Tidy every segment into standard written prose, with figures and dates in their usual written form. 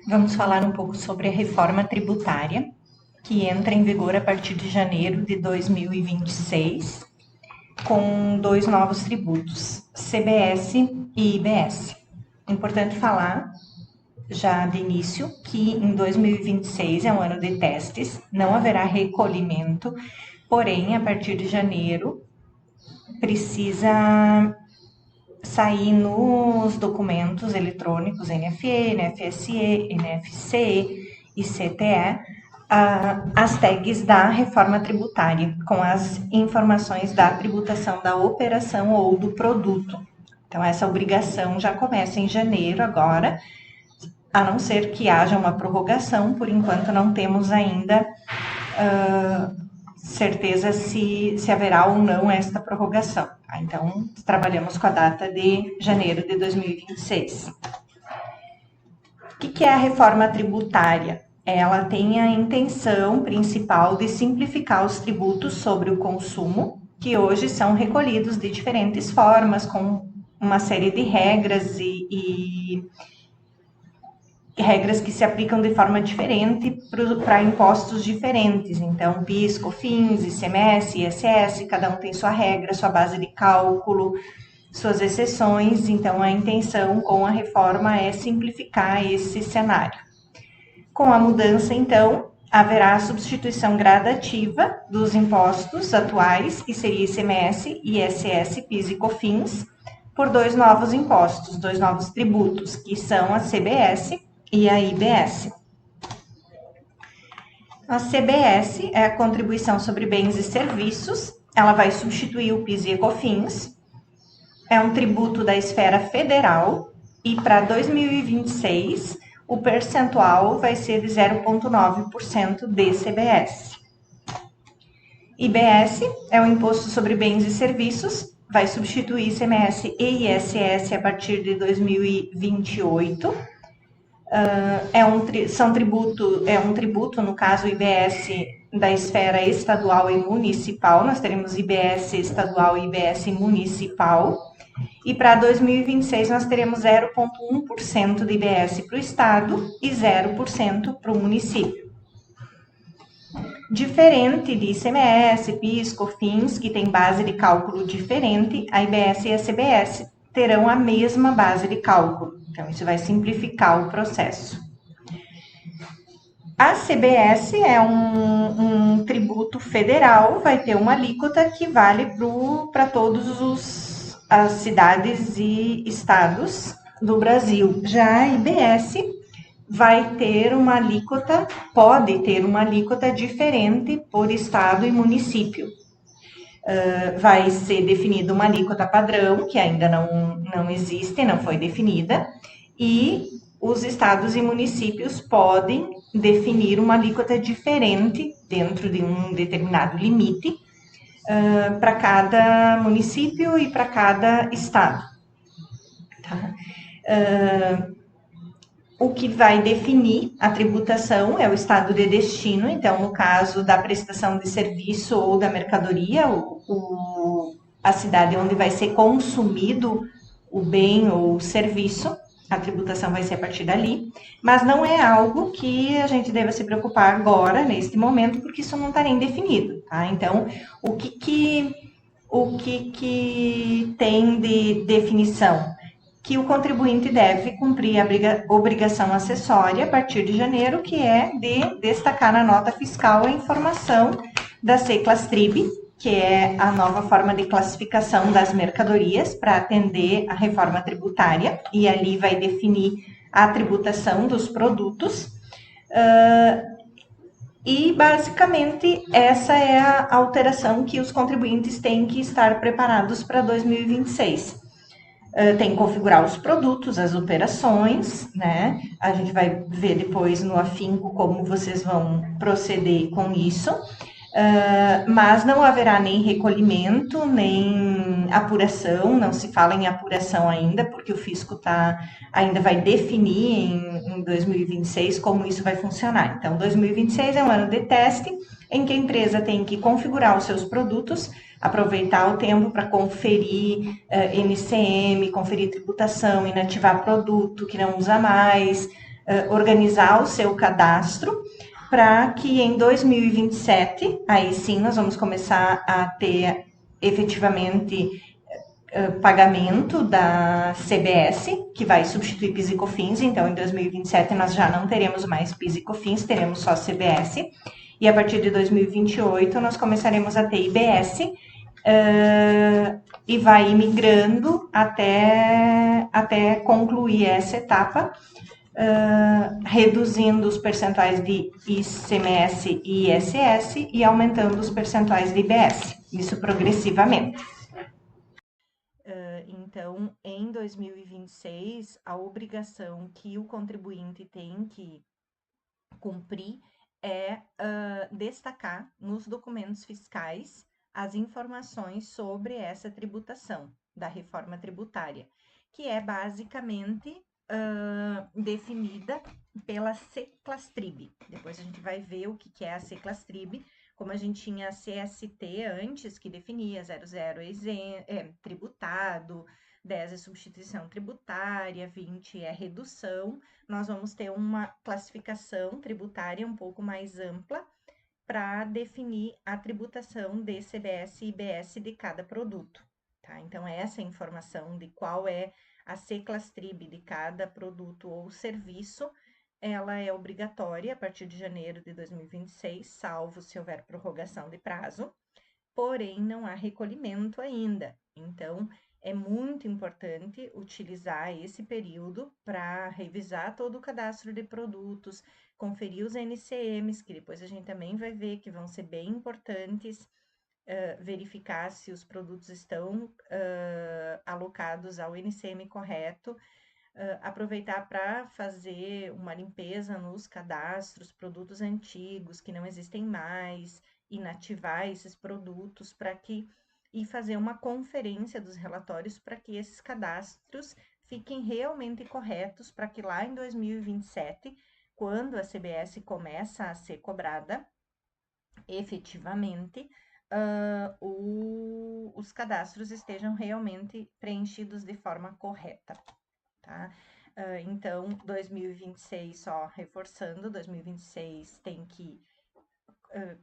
Vamos falar um pouco sobre a reforma tributária, que entra em vigor a partir de janeiro de 2026, com dois novos tributos, CBS e IBS. Importante falar, já de início, que em 2026 é um ano de testes, não haverá recolhimento, porém, a partir de janeiro, precisa sair nos documentos eletrônicos NFE, NFSE, NFC e CTE as tags da reforma tributária, com as informações da tributação da operação ou do produto. Então, essa obrigação já começa em janeiro agora, a não ser que haja uma prorrogação, por enquanto não temos ainda certeza se haverá ou não esta prorrogação. Tá? Então, trabalhamos com a data de janeiro de 2026. O que é a reforma tributária? Ela tem a intenção principal de simplificar os tributos sobre o consumo, que hoje são recolhidos de diferentes formas, com uma série de regras e regras que se aplicam de forma diferente para impostos diferentes. Então, PIS, COFINS, ICMS, ISS, cada um tem sua regra, sua base de cálculo, suas exceções. Então, a intenção com a reforma é simplificar esse cenário. Com a mudança, então, haverá a substituição gradativa dos impostos atuais, que seria ICMS, ISS, PIS e COFINS, por dois novos impostos, dois novos tributos, que são a CBS e a IBS. A CBS é a Contribuição sobre Bens e Serviços, ela vai substituir o PIS e COFINS, é um tributo da esfera federal e para 2026 o percentual vai ser de 0,9% de CBS. IBS é o Imposto sobre Bens e Serviços, vai substituir ICMS e ISS a partir de 2028. É um tributo, no caso, IBS da esfera estadual e municipal. Nós teremos IBS estadual e IBS municipal. E para 2026 nós teremos 0,1% de IBS para o estado e 0% para o município. Diferente de ICMS, PIS, COFINS, que tem base de cálculo diferente, a IBS e a CBS terão a mesma base de cálculo. Então, isso vai simplificar o processo. A CBS é um tributo federal, vai ter uma alíquota que vale para todas as cidades e estados do Brasil. Já a IBS vai ter uma alíquota, pode ter uma alíquota diferente por estado e município. Vai ser definida uma alíquota padrão, que ainda não existe, não foi definida, e os estados e municípios podem definir uma alíquota diferente dentro de um determinado limite para cada município e para cada estado. Tá? O que vai definir a tributação é o estado de destino, então, no caso da prestação de serviço ou da mercadoria, a cidade onde vai ser consumido o bem ou o serviço, a tributação vai ser a partir dali, mas não é algo que a gente deva se preocupar agora, neste momento, porque isso não está nem definido, tá? Então, o que tem de definição? Que o contribuinte deve cumprir a obrigação acessória a partir de janeiro, que é de destacar na nota fiscal a informação da C-Class-Trib, que é a nova forma de classificação das mercadorias para atender a reforma tributária, e ali vai definir a tributação dos produtos. E, basicamente, essa é a alteração que os contribuintes têm que estar preparados para 2026. Tem que configurar os produtos, as operações, né? A gente vai ver depois no afinco como vocês vão proceder com isso. Mas não haverá nem recolhimento, nem apuração, não se fala em apuração ainda, porque o fisco ainda vai definir em 2026 como isso vai funcionar. Então, 2026 é um ano de teste, em que a empresa tem que configurar os seus produtos, aproveitar o tempo para conferir NCM, conferir tributação, inativar produto que não usa mais, organizar o seu cadastro para que em 2027, aí sim, nós vamos começar a ter efetivamente pagamento da CBS, que vai substituir PIS e COFINS. Então, em 2027, nós já não teremos mais PIS e COFINS, teremos só CBS. E a partir de 2028, nós começaremos a ter IBS, e vai migrando até concluir essa etapa, reduzindo os percentuais de ICMS e ISS e aumentando os percentuais de IBS, isso progressivamente. Então, em 2026, a obrigação que o contribuinte tem que cumprir é destacar nos documentos fiscais as informações sobre essa tributação da reforma tributária, que é basicamente definida pela Seclastrib. Depois a gente vai ver o que é a Seclastrib, como a gente tinha a CST antes, que definia 00 tributado, 10 é substituição tributária, 20 é redução. Nós vamos ter uma classificação tributária um pouco mais ampla para definir a tributação de CBS e IBS de cada produto, tá? Então, essa informação de qual é a Seclastrib de cada produto ou serviço, ela é obrigatória a partir de janeiro de 2026, salvo se houver prorrogação de prazo, porém não há recolhimento ainda. Então, é muito importante utilizar esse período para revisar todo o cadastro de produtos, conferir os NCMs, que depois a gente também vai ver que vão ser bem importantes, verificar se os produtos estão alocados ao NCM correto, aproveitar para fazer uma limpeza nos cadastros, produtos antigos que não existem mais, inativar esses produtos para que e fazer uma conferência dos relatórios para que esses cadastros fiquem realmente corretos, para que lá em 2027, quando a CBS começa a ser cobrada, efetivamente, os cadastros estejam realmente preenchidos de forma correta, tá? Então, 2026, só reforçando, 2026 tem que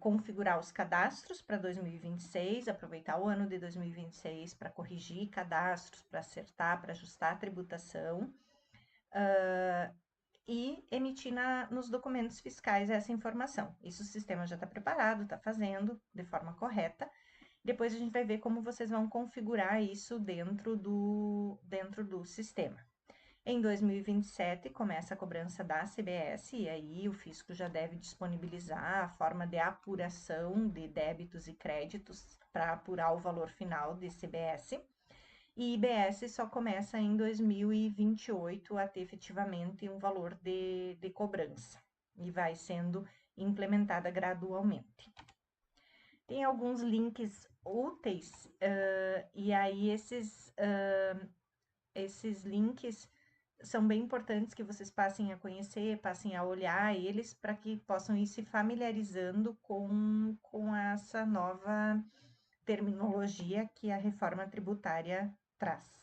configurar os cadastros para 2026, aproveitar o ano de 2026 para corrigir cadastros, para acertar, para ajustar a tributação, e emitir nos documentos fiscais essa informação. Isso o sistema já está preparado, está fazendo de forma correta. Depois a gente vai ver como vocês vão configurar isso dentro do sistema. Em 2027, começa a cobrança da CBS, e aí o fisco já deve disponibilizar a forma de apuração de débitos e créditos para apurar o valor final de CBS. E IBS só começa em 2028 a ter efetivamente um valor de cobrança, e vai sendo implementada gradualmente. Tem alguns links úteis, e aí esses links são bem importantes que vocês passem a conhecer, passem a olhar eles, para que possam ir se familiarizando com essa nova terminologia que a reforma tributária traz.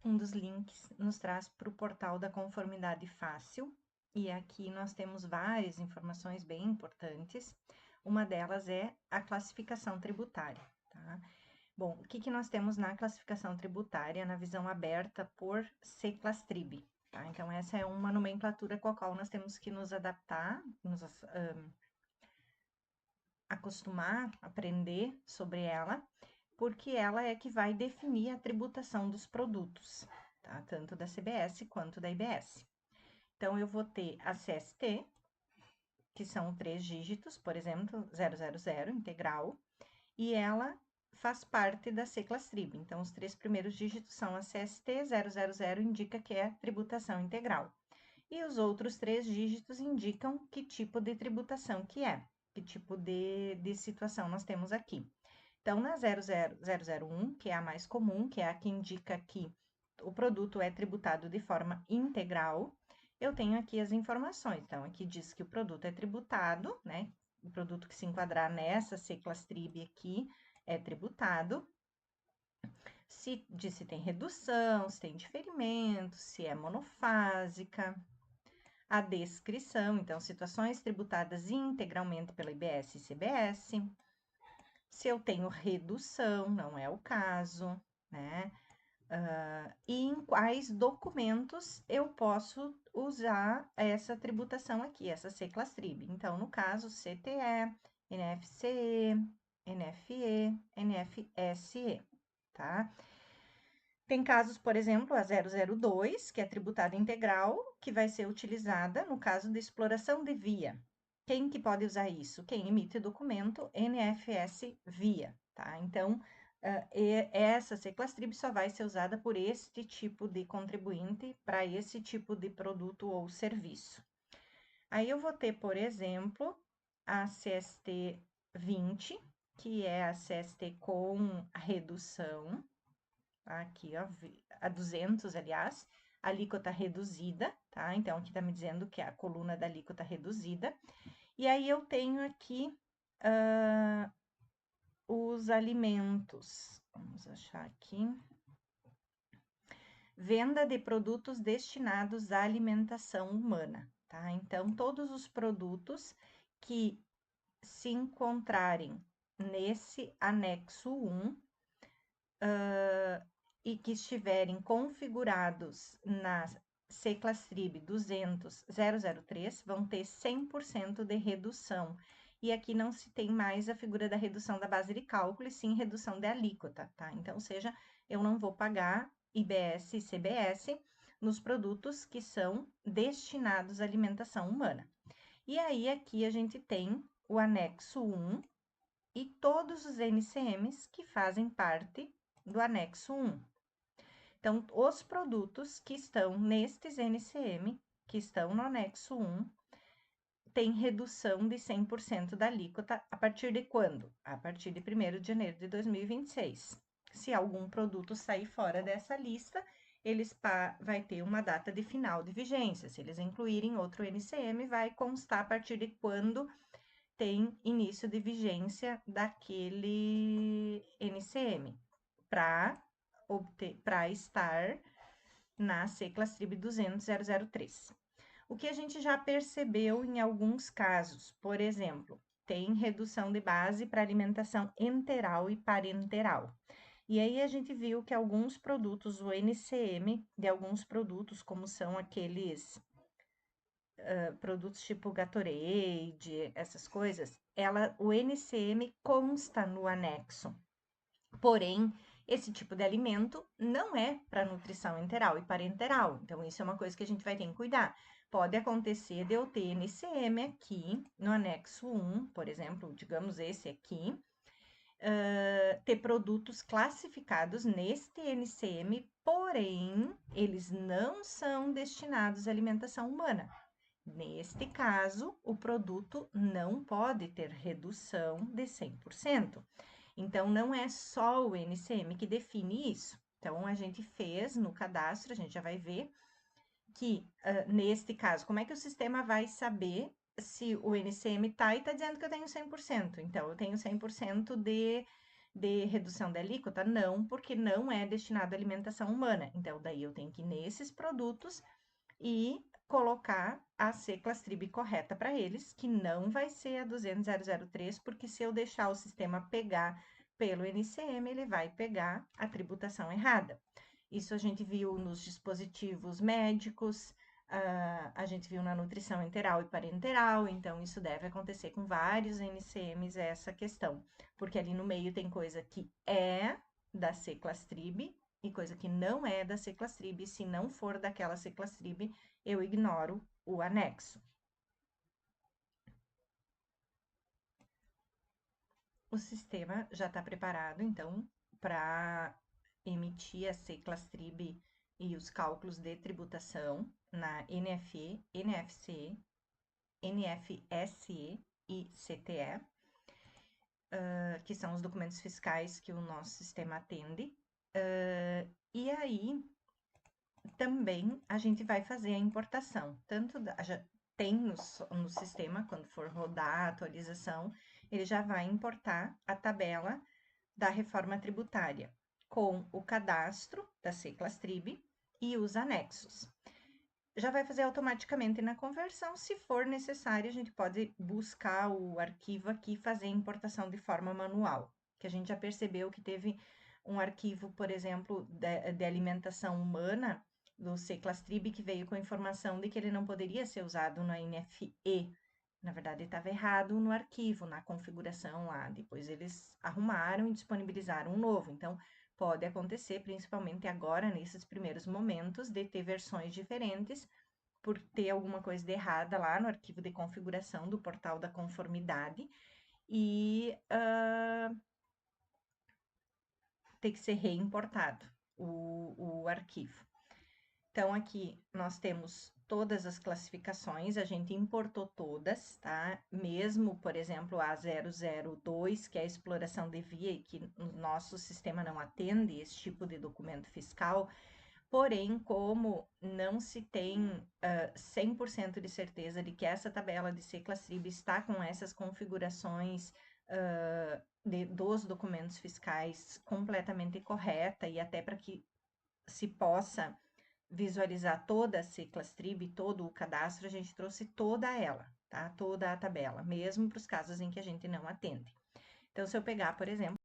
Um dos links nos traz para o portal da Conformidade Fácil, e aqui nós temos várias informações bem importantes. Uma delas é a classificação tributária, tá? Bom, o que nós temos na classificação tributária, na visão aberta por Seclastrib, tá? Então, essa é uma nomenclatura com a qual nós temos que nos adaptar, nos acostumar, aprender sobre ela, porque ela é que vai definir a tributação dos produtos. tá? Tanto da CBS quanto da IBS. Então, eu vou ter a CST, que são 3 dígitos, por exemplo, 000, integral, e ela faz parte da C-Class-Trib. Então, os 3 primeiros dígitos são a CST, 000 indica que é tributação integral. E os outros 3 dígitos indicam que tipo de tributação que é, que tipo de situação nós temos aqui. Então, na 00001, que é a mais comum, que é a que indica que o produto é tributado de forma integral, eu tenho aqui as informações. Então, aqui diz que o produto é tributado, né? O produto que se enquadrar nessa C-Class-Trib aqui é tributado. Se tem redução, se tem diferimento, se é monofásica. A descrição, então, situações tributadas integralmente pela IBS e CBS. Se eu tenho redução, não é o caso, né? E em quais documentos eu posso usar essa tributação aqui, essa C-Class-Trib. Então, no caso, CTE, NFCE, NFE, NFSE, tá? Tem casos, por exemplo, a 002, que é tributada integral, que vai ser utilizada no caso de exploração de via. Quem que pode usar isso? Quem emite documento NFS via, tá? Então, essa C-Class-Trib só vai ser usada por este tipo de contribuinte para esse tipo de produto ou serviço. Aí eu vou ter, por exemplo, a CST 20, que é a CST com redução, aqui, ó, a 200, aliás, alíquota reduzida, tá? Então, aqui tá me dizendo que é a coluna da alíquota reduzida. E aí, eu tenho aqui os alimentos. Vamos achar aqui. Venda de produtos destinados à alimentação humana, tá? Então, todos os produtos que se encontrarem nesse anexo 1, e que estiverem configurados na C-Class-Trib 200.003 vão ter 100% de redução. E aqui não se tem mais a figura da redução da base de cálculo, e sim redução de alíquota, tá? Então, ou seja, eu não vou pagar IBS e CBS nos produtos que são destinados à alimentação humana. E aí, aqui a gente tem o anexo 1 e todos os NCMs que fazem parte do anexo 1. Então, os produtos que estão nestes NCM, que estão no anexo 1, têm redução de 100% da alíquota a partir de quando? A partir de 1º de janeiro de 2026. Se algum produto sair fora dessa lista, vai ter uma data de final de vigência. Se eles incluírem outro NCM, vai constar a partir de quando tem início de vigência daquele NCM, para estar na C-Class-Trib 200.003. O que a gente já percebeu em alguns casos, por exemplo, tem redução de base para alimentação enteral e parenteral. E aí a gente viu que alguns produtos, o NCM de alguns produtos, como são aqueles produtos tipo Gatorade, essas coisas, o NCM consta no anexo. Porém, esse tipo de alimento não é para nutrição enteral e parenteral. Então, isso é uma coisa que a gente vai ter que cuidar. Pode acontecer de eu ter NCM aqui no anexo 1, por exemplo, digamos esse aqui, ter produtos classificados neste NCM, porém, eles não são destinados à alimentação humana. Neste caso, o produto não pode ter redução de 100%. Então, não é só o NCM que define isso. Então, a gente fez no cadastro, a gente já vai ver que, neste caso, como é que o sistema vai saber se o NCM está e está dizendo que eu tenho 100%? Então, eu tenho 100% de redução da alíquota? Não, porque não é destinado à alimentação humana. Então, daí eu tenho que ir nesses produtos e colocar a C-Class-Trib correta para eles, que não vai ser a 200.003, porque se eu deixar o sistema pegar pelo NCM, ele vai pegar a tributação errada. Isso a gente viu nos dispositivos médicos, a gente viu na nutrição enteral e parenteral, então isso deve acontecer com vários NCMs, essa questão, porque ali no meio tem coisa que é da C-Class-Trib e coisa que não é da Seclastrib. Se não for daquela Seclastrib, eu ignoro o anexo. O sistema já está preparado, então, para emitir a Seclastrib e os cálculos de tributação na NFE, NFCE, NFSE e CTE, que são os documentos fiscais que o nosso sistema atende. E aí, também a gente vai fazer a importação, já tem no sistema, quando for rodar a atualização, ele já vai importar a tabela da reforma tributária, com o cadastro da Seclastrib e os anexos. Já vai fazer automaticamente na conversão, se for necessário, a gente pode buscar o arquivo aqui e fazer a importação de forma manual, que a gente já percebeu que teve um arquivo, por exemplo, de alimentação humana, do Seclastrib, que veio com a informação de que ele não poderia ser usado na NFE. Na verdade, estava errado no arquivo, na configuração lá. Depois eles arrumaram e disponibilizaram um novo. Então, pode acontecer, principalmente agora, nesses primeiros momentos, de ter versões diferentes, por ter alguma coisa de errada lá no arquivo de configuração do portal da conformidade, e ter que ser reimportado o arquivo. Então, aqui nós temos todas as classificações, a gente importou todas, tá? Mesmo, por exemplo, a 002, que é a exploração de via, e que o nosso sistema não atende esse tipo de documento fiscal, porém, como não se tem 100% de certeza de que essa tabela de Seclastrib está com essas configurações dos documentos fiscais completamente correta, e até para que se possa visualizar toda a Seclastrib, todo o cadastro, a gente trouxe toda ela, tá? Toda a tabela, mesmo para os casos em que a gente não atende. Então, se eu pegar, por exemplo,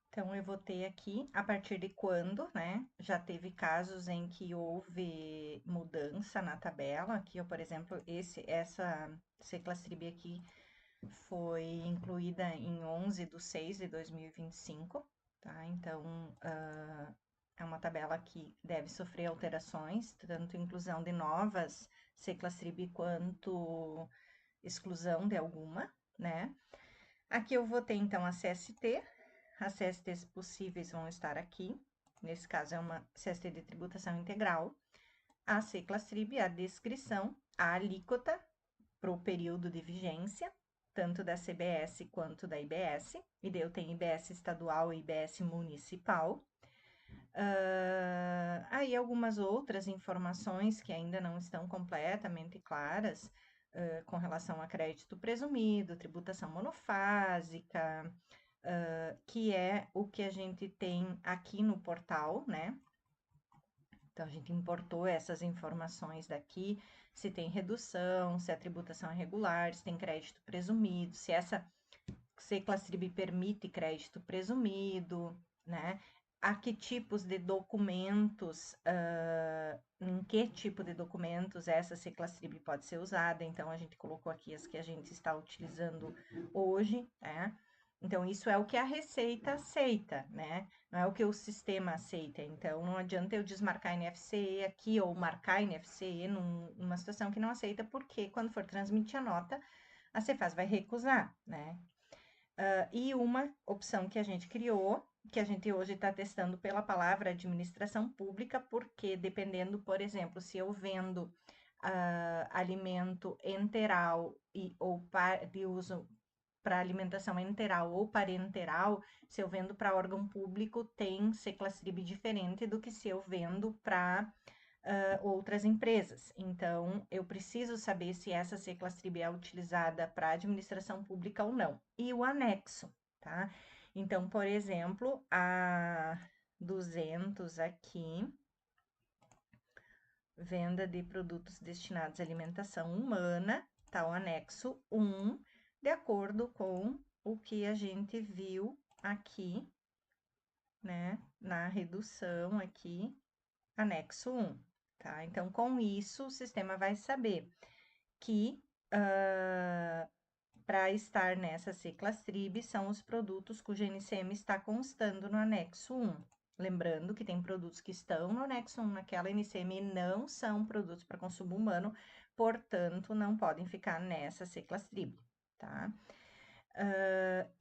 então eu vou ter aqui a partir de quando, né? Já teve casos em que houve mudança na tabela. Aqui, ó, por exemplo, essa Seclastrib aqui foi incluída em 11/6/2025, tá? Então, é uma tabela que deve sofrer alterações, tanto inclusão de novas Seclastrib quanto exclusão de alguma, né? Aqui eu vou ter, então, a CST. As CSTs possíveis vão estar aqui. Nesse caso, é uma CST de tributação integral. A Seclastrib, a descrição, a alíquota para o período de vigência, tanto da CBS quanto da IBS. E daí eu tenho IBS estadual e IBS municipal. Aí algumas outras informações que ainda não estão completamente claras, com relação a crédito presumido, tributação monofásica, que é o que a gente tem aqui no portal, né? Então, a gente importou essas informações daqui, se tem redução, se a tributação é regular, se tem crédito presumido, se essa Seclastrib permite crédito presumido, né? A que tipos de documentos, em que tipo de documentos essa Seclastrib pode ser usada. Então, a gente colocou aqui as que a gente está utilizando hoje, né? Então, isso é o que a Receita aceita, né? Não é o que o sistema aceita. Então, não adianta eu desmarcar NFCE aqui ou marcar NFCE numa situação que não aceita, porque quando for transmitir a nota, a Cefaz vai recusar, né? E uma opção que a gente criou, que a gente hoje está testando pela palavra administração pública, porque dependendo, por exemplo, se eu vendo alimento enteral ou de uso para alimentação enteral ou parenteral, se eu vendo para órgão público, tem Seclastrib diferente do que se eu vendo para outras empresas. Então, eu preciso saber se essa Seclastrib é utilizada para administração pública ou não. E o anexo, tá? Então, por exemplo, a 200 aqui, venda de produtos destinados à alimentação humana, tá? O anexo 1, de acordo com o que a gente viu aqui, né? Na redução aqui, anexo 1. Tá? Então, com isso, o sistema vai saber que para estar nessa Seclastrib são os produtos cuja NCM está constando no anexo 1. Lembrando que tem produtos que estão no anexo 1 naquela NCM e não são produtos para consumo humano, portanto, não podem ficar nessa C-Class-Trib, tá?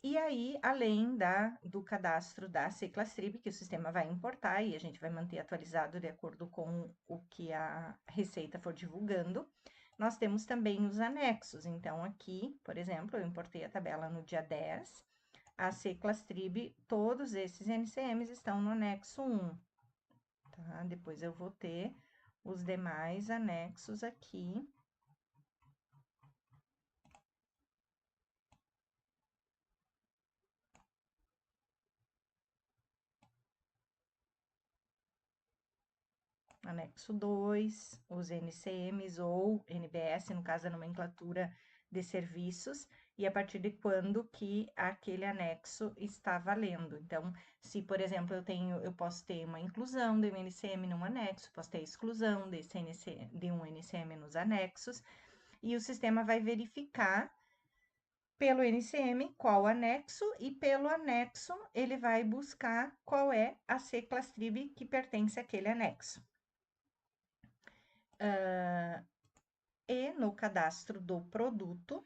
E aí, além do cadastro da C-Class-Trib, que o sistema vai importar e a gente vai manter atualizado de acordo com o que a Receita for divulgando, nós temos também os anexos. Então, aqui, por exemplo, eu importei a tabela no dia 10, a C-Class-Trib, todos esses NCMs estão no anexo 1, tá? Depois eu vou ter os demais anexos aqui. Anexo 2, os NCMs ou NBS, no caso da nomenclatura de serviços, e a partir de quando que aquele anexo está valendo. Então, se, por exemplo, eu posso ter uma inclusão de um NCM num anexo, posso ter exclusão de um NCM nos anexos, e o sistema vai verificar pelo NCM qual anexo, e pelo anexo ele vai buscar qual é a C-Class-Trib que pertence àquele anexo. E no cadastro do produto,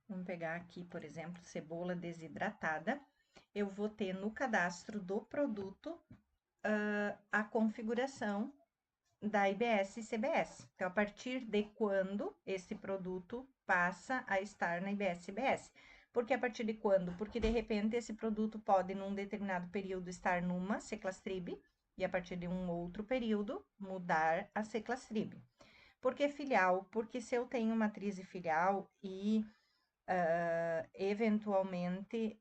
vamos pegar aqui, por exemplo, cebola desidratada, eu vou ter no cadastro do produto a configuração da IBS e CBS. Então, a partir de quando esse produto passa a estar na IBS e CBS. Porque a partir de quando? Porque, de repente, esse produto pode, num determinado período, estar numa C-Class-Trib, e a partir de um outro período, mudar a C-Class-Trib. Por que filial? Porque se eu tenho matriz e filial e, eventualmente,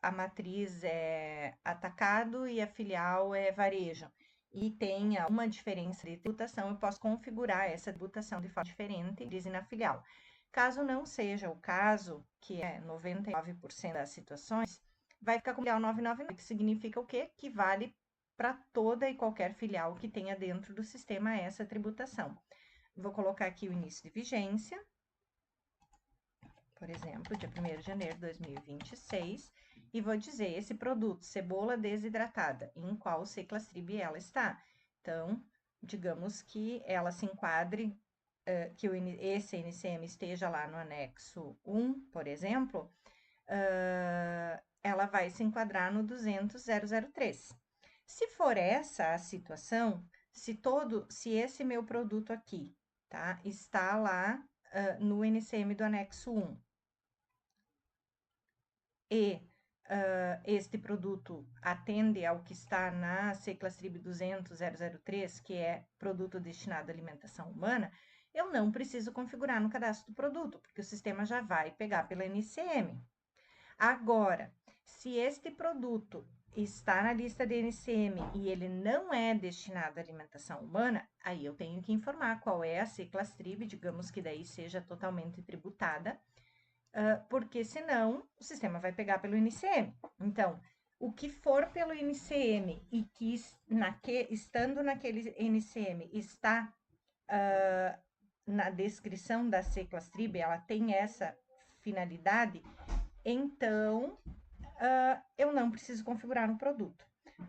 a matriz é atacado e a filial é varejo, e tenha uma diferença de tributação, eu posso configurar essa tributação de forma diferente e na filial. Caso não seja o caso, que é 99% das situações, vai ficar com filial 999, que significa o quê? Que vale para toda e qualquer filial que tenha dentro do sistema essa tributação. Vou colocar aqui o início de vigência, por exemplo, dia 1º de janeiro de 2026, e vou dizer esse produto, cebola desidratada, em qual C-Class-Trib ela está. Então, digamos que ela se enquadre, que esse NCM esteja lá no anexo 1, por exemplo, ela vai se enquadrar no 200.003. Se for essa a situação, se esse meu produto aqui, tá, está lá no NCM do anexo 1, e este produto atende ao que está na C-Class-Trib 200.003, que é produto destinado à alimentação humana, eu não preciso configurar no cadastro do produto, porque o sistema já vai pegar pela NCM. Agora, se este produto está na lista de NCM e ele não é destinado à alimentação humana, aí eu tenho que informar qual é a C-Class-Trib, digamos que daí seja totalmente tributada, porque senão o sistema vai pegar pelo NCM. Então, o que for pelo NCM e que estando naquele NCM está na descrição da C-Class-Trib, ela tem essa finalidade, então eu não preciso configurar no produto.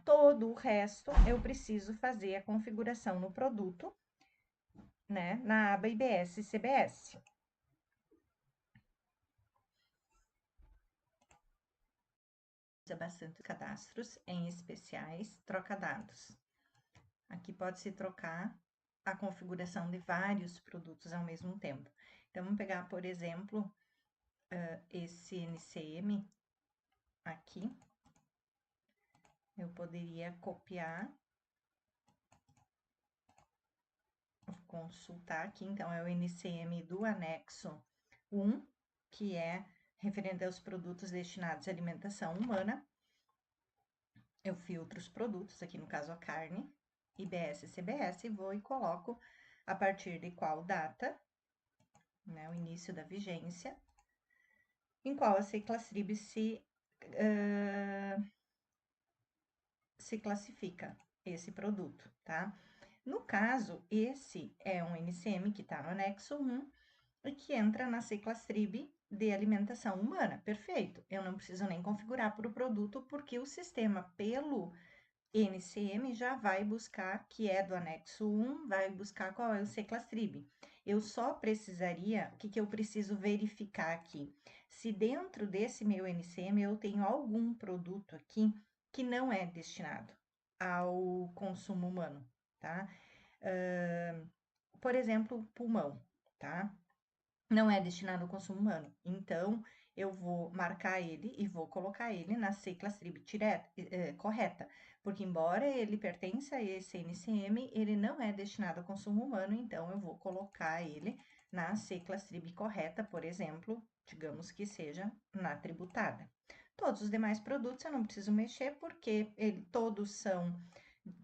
Todo o resto eu preciso fazer a configuração no produto, né, na aba IBS e CBS. Usa bastante cadastros, em especiais, troca dados. Aqui pode-se trocar a configuração de vários produtos ao mesmo tempo. Então, vamos pegar, por exemplo, esse NCM aqui. Eu poderia copiar, consultar aqui, então, é o NCM do anexo 1, que é referente aos produtos destinados à alimentação humana. Eu filtro os produtos, aqui no caso a carne, IBS e CBS, e vou e coloco a partir de qual data, né, o início da vigência, em qual a C-Class-Trib se classifica esse produto, tá? No caso, esse é um NCM que está no anexo 1, que entra na Seclastrib de alimentação humana. Perfeito. Eu não preciso nem configurar para o produto, porque o sistema, pelo NCM, já vai buscar, que é do anexo 1, vai buscar qual é o Seclastrib. Eu só precisaria, o que, que eu preciso verificar aqui? Se dentro desse meu NCM eu tenho algum produto aqui que não é destinado ao consumo humano, tá? Por exemplo, pulmão, tá? Não é destinado ao consumo humano. Então, eu vou marcar ele e vou colocar ele na Seclastrib correta, porque embora ele pertença a esse NCM, ele não é destinado ao consumo humano, então eu vou colocar ele na Seclastrib correta, por exemplo, digamos que seja na tributada. Todos os demais produtos eu não preciso mexer, porque todos são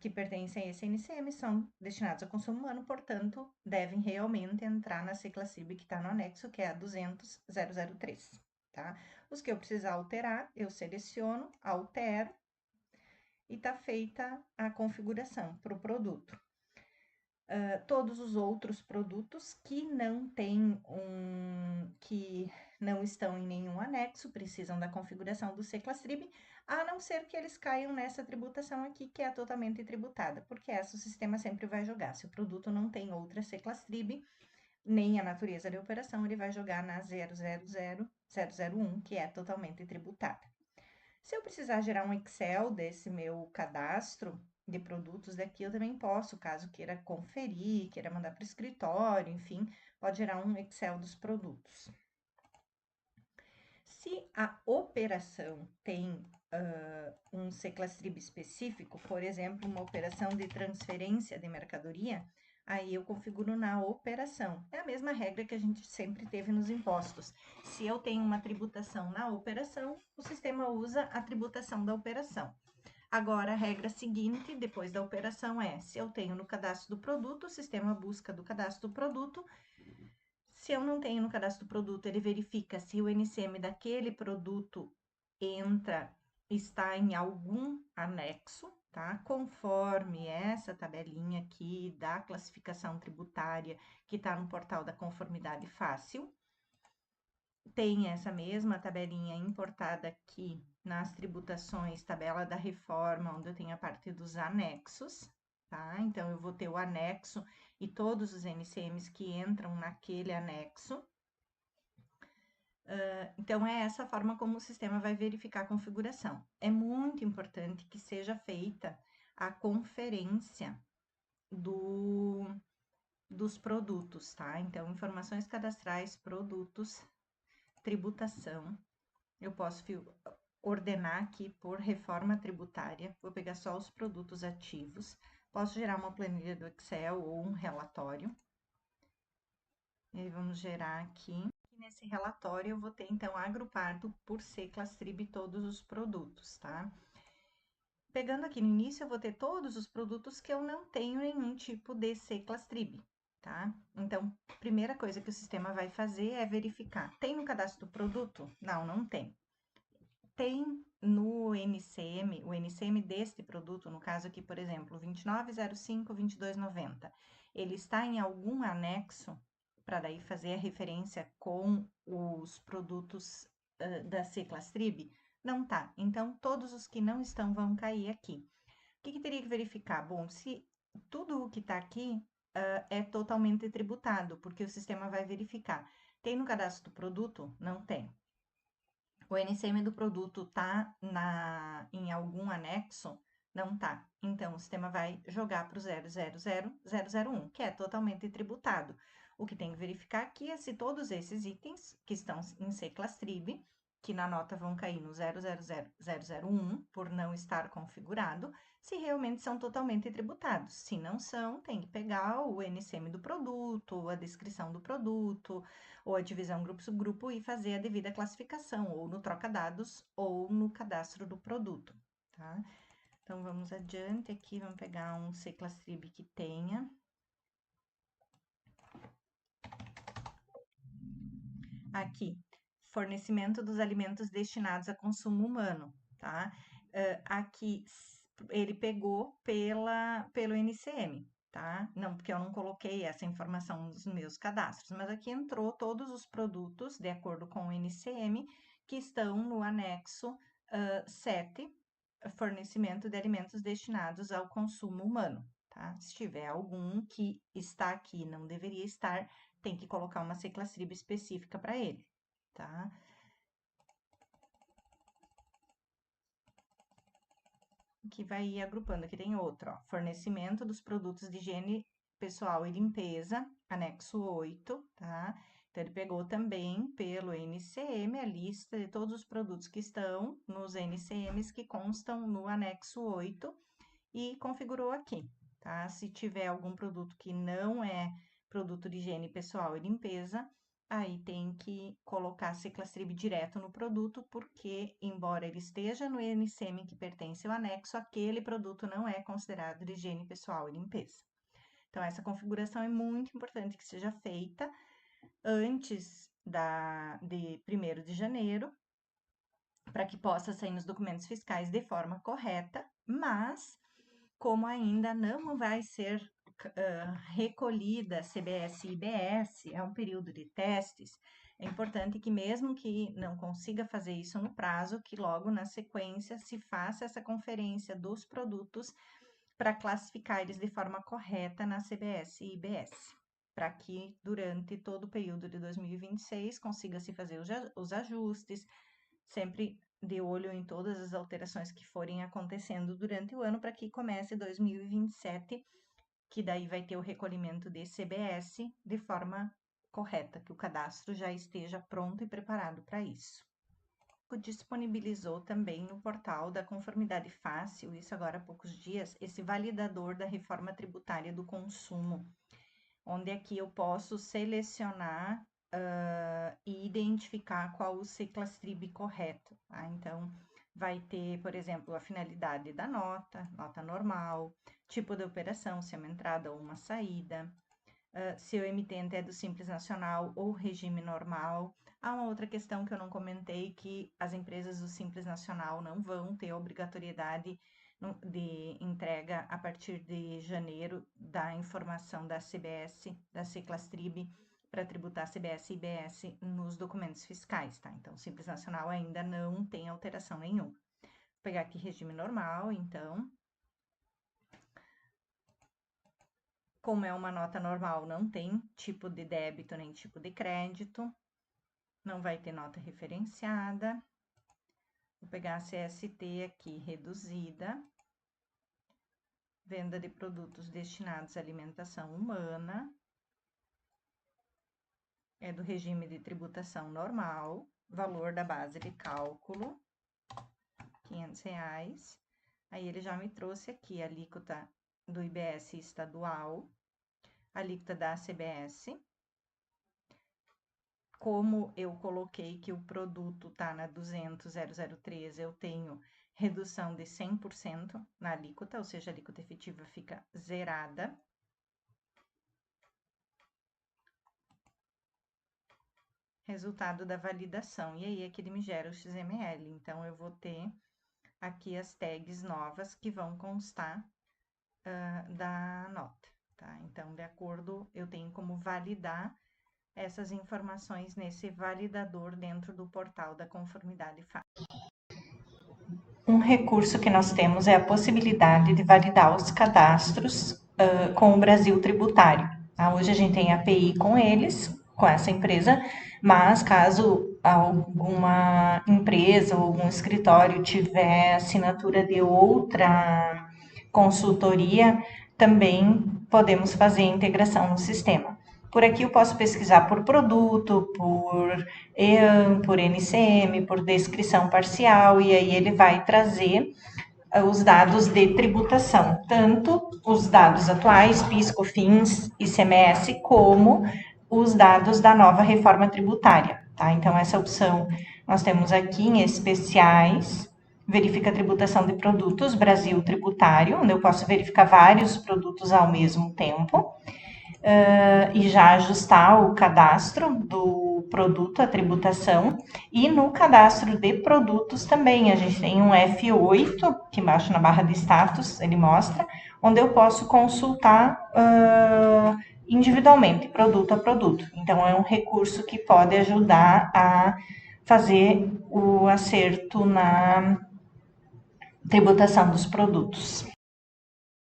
que pertencem a esse NCM são destinados ao consumo humano, portanto, devem realmente entrar na Seclastrib que está no anexo, que é a 200.003, tá? Os que eu precisar alterar, eu seleciono, altero e tá feita a configuração para o produto. Todos os outros produtos que não estão em nenhum anexo, precisam da configuração do Seclastrib, a não ser que eles caiam nessa tributação aqui, que é totalmente tributada, porque essa o sistema sempre vai jogar. Se o produto não tem outra Seclastrib, nem a natureza de operação, ele vai jogar na 000.001, que é totalmente tributada. Se eu precisar gerar um Excel desse meu cadastro de produtos daqui, eu também posso, caso queira conferir, queira mandar para o escritório, enfim, pode gerar um Excel dos produtos. Se a operação tem um Seclastrib específico, por exemplo, uma operação de transferência de mercadoria, aí eu configuro na operação. É a mesma regra que a gente sempre teve nos impostos. Se eu tenho uma tributação na operação, o sistema usa a tributação da operação. Agora, a regra seguinte, depois da operação, é: se eu tenho no cadastro do produto, o sistema busca do cadastro do produto. Se eu não tenho no cadastro do produto, ele verifica se o NCM daquele produto está em algum anexo, tá? Conforme essa tabelinha aqui da classificação tributária que está no portal da Conformidade Fácil. Tem essa mesma tabelinha importada aqui nas tributações, tabela da reforma, onde eu tenho a parte dos anexos, tá? Então, eu vou ter o anexo e todos os NCMs que entram naquele anexo. Então, é essa forma como o sistema vai verificar a configuração. É muito importante que seja feita a conferência dos produtos, tá? Então, informações cadastrais, produtos, tributação. Eu posso ordenar aqui por reforma tributária. Vou pegar só os produtos ativos. Posso gerar uma planilha do Excel ou um relatório. E aí, vamos gerar aqui. E nesse relatório, eu vou ter, então, agrupado por Seclastrib todos os produtos, tá? Pegando aqui no início, eu vou ter todos os produtos que eu não tenho nenhum tipo de Seclastrib, tá? Então, primeira coisa que o sistema vai fazer é verificar: tem no cadastro do produto? Não, não tem. Tem no NCM, o NCM deste produto, no caso aqui, por exemplo, 2905-2290, ele está em algum anexo, para daí fazer a referência com os produtos da Seclastrib? Não tá. Então, todos os que não estão vão cair aqui. O que teria que verificar? Bom, se tudo o que está aqui é totalmente tributado, porque o sistema vai verificar. Tem no cadastro do produto? Não tem. O NCM do produto tá em algum anexo? Não tá. Então, o sistema vai jogar para o 000.001, que é totalmente tributado. O que tem que verificar aqui é se todos esses itens que estão em Seclastrib, que na nota vão cair no 000.001, por não estar configurado, se realmente são totalmente tributados. Se não são, tem que pegar o NCM do produto, a descrição do produto, ou a divisão grupo-subgrupo e fazer a devida classificação, ou no troca-dados, ou no cadastro do produto, tá? Então, vamos adiante aqui, vamos pegar um Seclastrib que tenha. Aqui, fornecimento dos alimentos destinados a consumo humano, tá? Aqui, ele pegou pelo NCM. tá? Não, porque eu não coloquei essa informação nos meus cadastros, mas aqui entrou todos os produtos, de acordo com o NCM, que estão no anexo 7, fornecimento de alimentos destinados ao consumo humano, tá? Se tiver algum que está aqui e não deveria estar, tem que colocar uma seclastrib específica para ele, tá? Que vai ir agrupando. Aqui tem outro, ó, fornecimento dos produtos de higiene pessoal e limpeza, anexo 8, tá? Então, ele pegou também pelo NCM a lista de todos os produtos que estão nos NCMs que constam no anexo 8 e configurou aqui, tá? Se tiver algum produto que não é produto de higiene pessoal e limpeza, aí tem que colocar a seclastrib direto no produto, porque, embora ele esteja no NCM que pertence ao anexo, aquele produto não é considerado de higiene pessoal e limpeza. Então, essa configuração é muito importante que seja feita antes de 1º de janeiro, para que possa sair nos documentos fiscais de forma correta, mas como ainda não vai ser recolhida CBS e IBS, é um período de testes, é importante que mesmo que não consiga fazer isso no prazo, que logo na sequência se faça essa conferência dos produtos para classificar eles de forma correta na CBS e IBS, para que durante todo o período de 2026 consiga se fazer os ajustes, sempre de olho em todas as alterações que forem acontecendo durante o ano, para que comece 2027, que daí vai ter o recolhimento de CBS de forma correta, que o cadastro já esteja pronto e preparado para isso. Disponibilizou também no portal da Conformidade Fácil, isso agora há poucos dias, esse validador da reforma tributária do consumo, onde aqui eu posso selecionar e identificar qual o seclastrib correto, tá? Então, vai ter, por exemplo, a finalidade da nota normal, tipo de operação, se é uma entrada ou uma saída, se o emitente é do Simples Nacional ou regime normal. Há uma outra questão que eu não comentei, que as empresas do Simples Nacional não vão ter obrigatoriedade de entrega a partir de janeiro da informação da CBS, da seclastrib, para tributar CBS e IBS nos documentos fiscais, tá? Então, Simples Nacional ainda não tem alteração nenhuma. Vou pegar aqui regime normal, então. Como é uma nota normal, não tem tipo de débito nem tipo de crédito, não vai ter nota referenciada. Vou pegar a CST aqui reduzida, venda de produtos destinados à alimentação humana, é do regime de tributação normal, valor da base de cálculo, R$500. Aí ele já me trouxe aqui a alíquota do IBS estadual, a alíquota da CBS. Como eu coloquei que o produto tá na 200.003, eu tenho redução de 100% na alíquota, ou seja, a alíquota efetiva fica zerada. Resultado da validação. E aí, aqui ele me gera o XML. Então, eu vou ter aqui as tags novas que vão constar da nota, tá? Então, de acordo, eu tenho como validar essas informações nesse validador dentro do portal da Conformidade Fácil. Um recurso que nós temos é a possibilidade de validar os cadastros com o Brasil Tributário. Tá? Hoje a gente tem API com eles, com essa empresa, mas caso alguma empresa ou algum escritório tiver assinatura de outra consultoria, também podemos fazer integração no sistema. Por aqui eu posso pesquisar por produto, por EAN, por NCM, por descrição parcial, e aí ele vai trazer os dados de tributação, tanto os dados atuais, PIS, COFINS, ICMS, como os dados da nova reforma tributária, tá? Então, essa opção nós temos aqui em especiais, verifica a tributação de produtos, Brasil Tributário, onde eu posso verificar vários produtos ao mesmo tempo. e já ajustar o cadastro do produto, a tributação, e no cadastro de produtos também, a gente tem um F8, aqui embaixo na barra de status, ele mostra, onde eu posso consultar individualmente, produto a produto. Então, é um recurso que pode ajudar a fazer o acerto na tributação dos produtos.